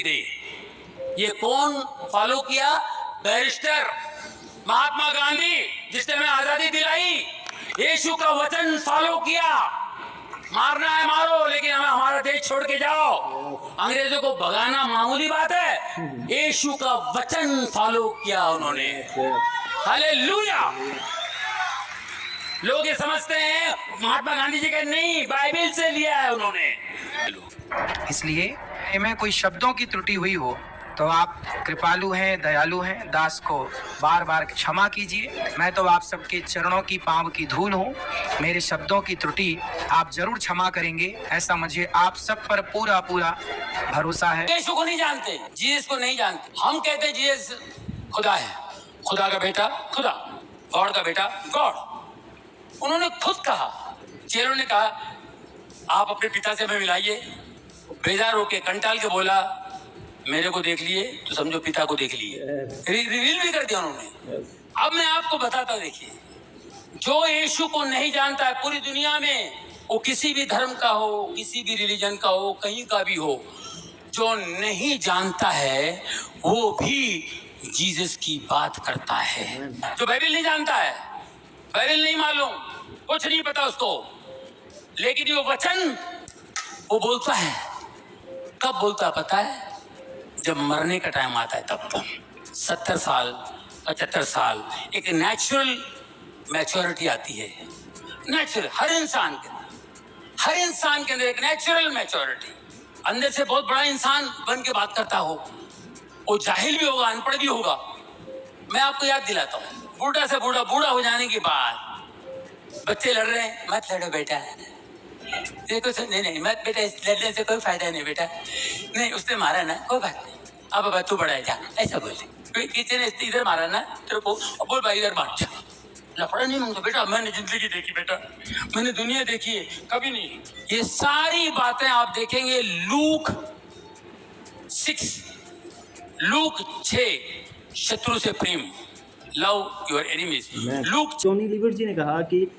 दे। ये कौन फॉलो किया? बैरिस्टर महात्मा गांधी, जिसने हमें आजादी दिलाई। यीशु का वचन फॉलो किया, मारना है मारो, लेकिन हमें हमारा देश छोड़ के जाओ। अंग्रेजों को भगाना मामूली बात है, यीशु का वचन फॉलो किया उन्होंने। हालेलुया। लोग ये समझते हैं महात्मा गांधी जी का, नहीं, बाइबल से लिया है उन्होंने। इसलिए मैं कोई शब्दों की त्रुटि हुई हो तो आप कृपालु हैं, दयालु हैं, दास को बार बार क्षमा कीजिए। मैं तो आप सबके चरणों की पांव की धूल हूँ। मेरे शब्दों की त्रुटि आप जरूर क्षमा करेंगे, ऐसा मुझे आप सब पर पूरा पूरा भरोसा है। यीशु को नहीं जानते, जीसस को नहीं जानते। हम कहते हैं जीसस खुदा है, खुदा का बेटा खुदा, गॉड का बेटा गॉड। उन्होंने खुद कहा, चेलों ने कहा आप अपने पिता से हमें मिलाइए। बेजार होके कंटाल के बोला मेरे को देख लिए तो समझो पिता को देख लिए। रिवील भी कर दिया उन्होंने। अब मैं आपको बताता, देखिए, जो यीशु को नहीं जानता है पूरी दुनिया में, वो किसी भी धर्म का हो, किसी भी रिलीजन का हो, कहीं का भी हो, जो नहीं जानता है वो भी जीसस की बात करता है। जो बाइबल नहीं जानता है, बाइबल नहीं मालूम, कुछ नहीं पता उसको, लेकिन वो वचन वो बोलता है। कब बोलता है पता है? जब मरने का टाइम आता है तब। 70 साल 75 साल एक नेचुरल मैच्योरिटी आती है। नेचुरल, हर इंसान के अंदर एक नेचुरल मैच्योरिटी। अंदर से बहुत बड़ा इंसान बन के बात करता हो, वो जाहिल भी होगा, अनपढ़ भी होगा। मैं आपको याद दिलाता हूँ, बूढ़ा से बूढ़ा हो जाने के बाद बच्चे लड़ रहे हैं, मत लड़ो बेटा, देखो नहीं मत बेटा, लड़ने से कोई फायदा नहीं बेटा, नहीं उसने मारा ना, कोई बात नहीं, अब बाबा तू बड़ा है जा, ऐसा बोलते। किसी ने इधर मारा ना तेरे को, बोल भाई इधर मार, लफड़ा नहीं मांगता बेटा, मैंने जिंदगी देखी बेटा, मैंने दुनिया देखी है, कभी नहीं। ये सारी बातें आप देखेंगे लूक 6, शत्रु से प्रेम, love your enemies. Look Tony Lever ji ने कहा कि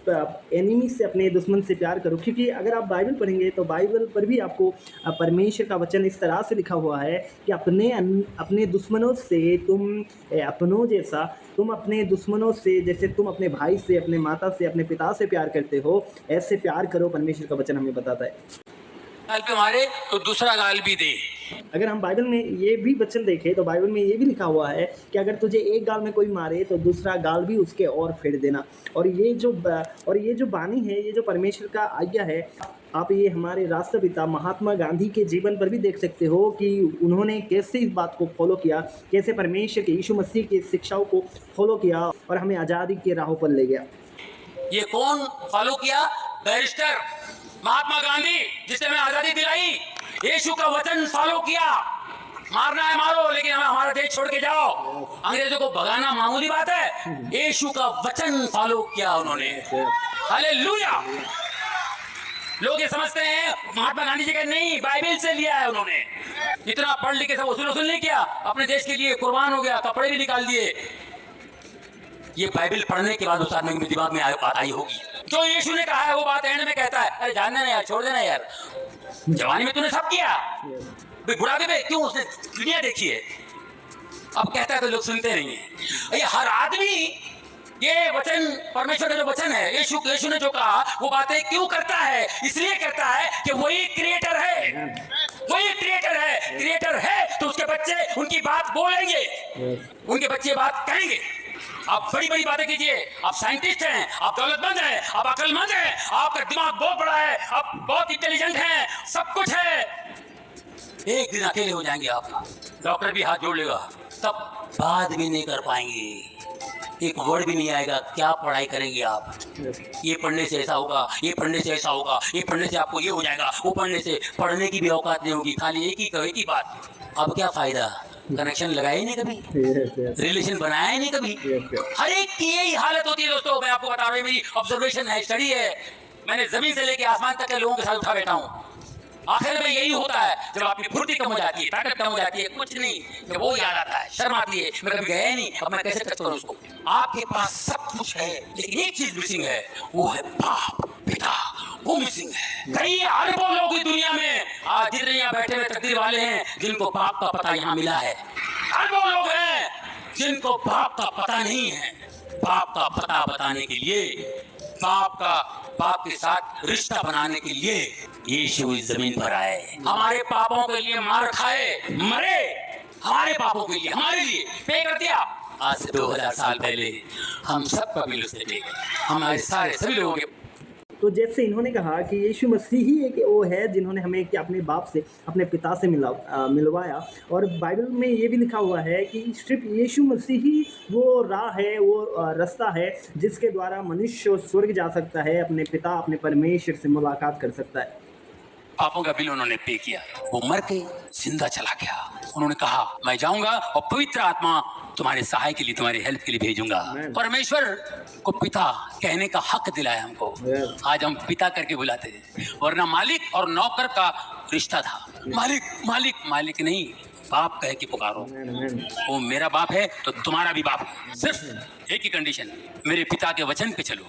एनिमी से, अपने दुश्मन से प्यार करो, क्योंकि अगर आप बाइबल पढ़ेंगे तो बाइबल पर भी आपको परमेश्वर का वचन इस तरह से लिखा हुआ है कि अपने दुश्मनों से तुम अपनों जैसा, तुम अपने दुश्मनों से जैसे तुम अपने भाई से, अपने माता से, अपने पिता से प्यार करते हो, ऐसे प्यार करो। परमेश्वर का वचन हमें बताता है। गाल पे मारे तो दूसरा गाल भी दे। अगर हम बाइबल में ये भी वचन देखें तो बाइबल में ये भी लिखा हुआ है कि अगर तुझे एक गाल में कोई मारे तो दूसरा गाल भी उसके और फेर देना। और ये जो बानी है, ये जो परमेश्वर का आज्ञा है, आप ये हमारे राष्ट्रपिता महात्मा गांधी के जीवन पर भी देख सकते हो कि उन्होंने कैसे इस बात को फॉलो किया, कैसे परमेश्वर के यीशु मसीह की शिक्षाओं को फॉलो किया और हमें आज़ादी के राहों पर ले गया। ये कौन फॉलो किया? बैरिस्टर महात्मा गांधी, जिसने हमें आजादी दिलाई। यीशु का वचन फॉलो किया, मारना है मारो, लेकिन हमें हमारा देश छोड़ के जाओ। अंग्रेजों को भगाना मामूली बात है, यीशु का वचन फॉलो किया उन्होंने। हालेलुया। लोग ये समझते हैं महात्मा गांधी जी का, नहीं, बाइबल से लिया है उन्होंने। इतना पढ़ लिख के सब वसूल नहीं किया, अपने देश के लिए कुर्बान हो गया, कपड़े भी निकाल दिए। ये बाइबल पढ़ने के बाद उस आदमी के दिमाग में बात आई होगी, जो यीशु ने कहा है वो बात एंड में कहता है, अरे जानना यार, छोड़ देना यार, जवानी में तूने सब किया, बुढ़ापे में क्यों? उसने दुनिया देखी है। अब कहता है तो लोग सुनते नहीं है। ये हर आदमी ये वचन, परमेश्वर का जो वचन है, यीशु ने जो कहा वो बातें क्यों करता है? इसलिए करता है कि वही क्रिएटर है, वही क्रिएटर है तो उसके बच्चे उनकी बात बोलेंगे, उनके बच्चे बात कहेंगे। आप बड़ी बड़ी बातें कीजिए, आप साइंटिस्ट हैं, आप दौलतमंद हैं, आप अक्लमंद हैं, आपका दिमाग बहुत बड़ा है, आप बहुत इंटेलिजेंट हैं, सब कुछ है, एक दिन अकेले हो जाएंगे आप, डॉक्टर भी हाथ जोड़ लेगा, तब बात भी नहीं कर पाएंगे, एक वर्ड भी नहीं आएगा, क्या पढ़ाई करेंगे आप? ये पढ़ने से ऐसा होगा, ये पढ़ने से ऐसा होगा, ये पढ़ने से आपको ये हो जाएगा, वो पढ़ने से, पढ़ने की भी औकात नहीं होगी, खाली एक ही बात। अब क्या फायदा? कनेक्शन लगाया ही नहीं कभी, रिलेशन बनाया ही नहीं कभी। हर एक की यही हालत होती है दोस्तों। मैं आपको बता रहा हूँ, मेरी ऑब्जर्वेशन है, स्टडी है, मैंने जमीन से लेके आसमान तक के लोगों के साथ उठा बैठा हूँ। आखिर में यही होता है, जब आपकी फुर्ती कम हो जाती है, ताकत कम हो जाती है, कुछ नहीं, जब वो याद आता है, शर्म आती है, मैं कभी गया नहीं, अब मैं कैसे टच करूँ उसको? आपके पास सब कुछ है, लेकिन एक चीज मिसिंग है, वो है बाप, पिता, वो मिसिंग है। कई अरबों लोग इस दुनिया में आज जितने यहाँ बैठे हुए तकदीर वाले हैं जिनको बाप का पता यहाँ मिला है। अरबों लोग हैं जिनको बाप का पता नहीं है। बाप का पता बताने के लिए, बाप के साथ रिश्ता बनाने के लिए यीशु इस जमीन पर आए। हमारे पापों के लिए मार खाए, मरे, हमारे पापों के लिए, हमारे लिए पे कर दिया। आज से 2000 साल पहले हम सब का बिल उसने पे किया, हमारे सारे सभी लोगों के। तो जैसे इन्होंने कहा कि यीशु मसीह ही एक वो है जिन्होंने हमें कि अपने बाप से, अपने पिता से मिलवाया। और बाइबल में ये भी लिखा हुआ है कि सिर्फ यीशु मसीह ही वो राह है, वो रास्ता है जिसके द्वारा मनुष्य स्वर्ग जा सकता है, अपने पिता, अपने परमेश्वर से मुलाकात कर सकता है। पापों का बिल उन्होंने पे किया, वो मर के जिंदा चला गया। उन्होंने कहा मैं जाऊंगा और पवित्र आत्मा तुम्हारे सहाय के लिए, तुम्हारे हेल्प के लिए भेजूंगा। परमेश्वर को पिता कहने का हक दिलाया हमको। आज हम पिता करके बुलाते हैं, वरना मालिक और नौकर का रिश्ता था। मालिक मालिक मालिक नहीं, बाप कह के पुकारो। वो मेरा बाप है तो तुम्हारा भी बाप है। सिर्फ एक ही कंडीशन, मेरे पिता के वचन पे चलो।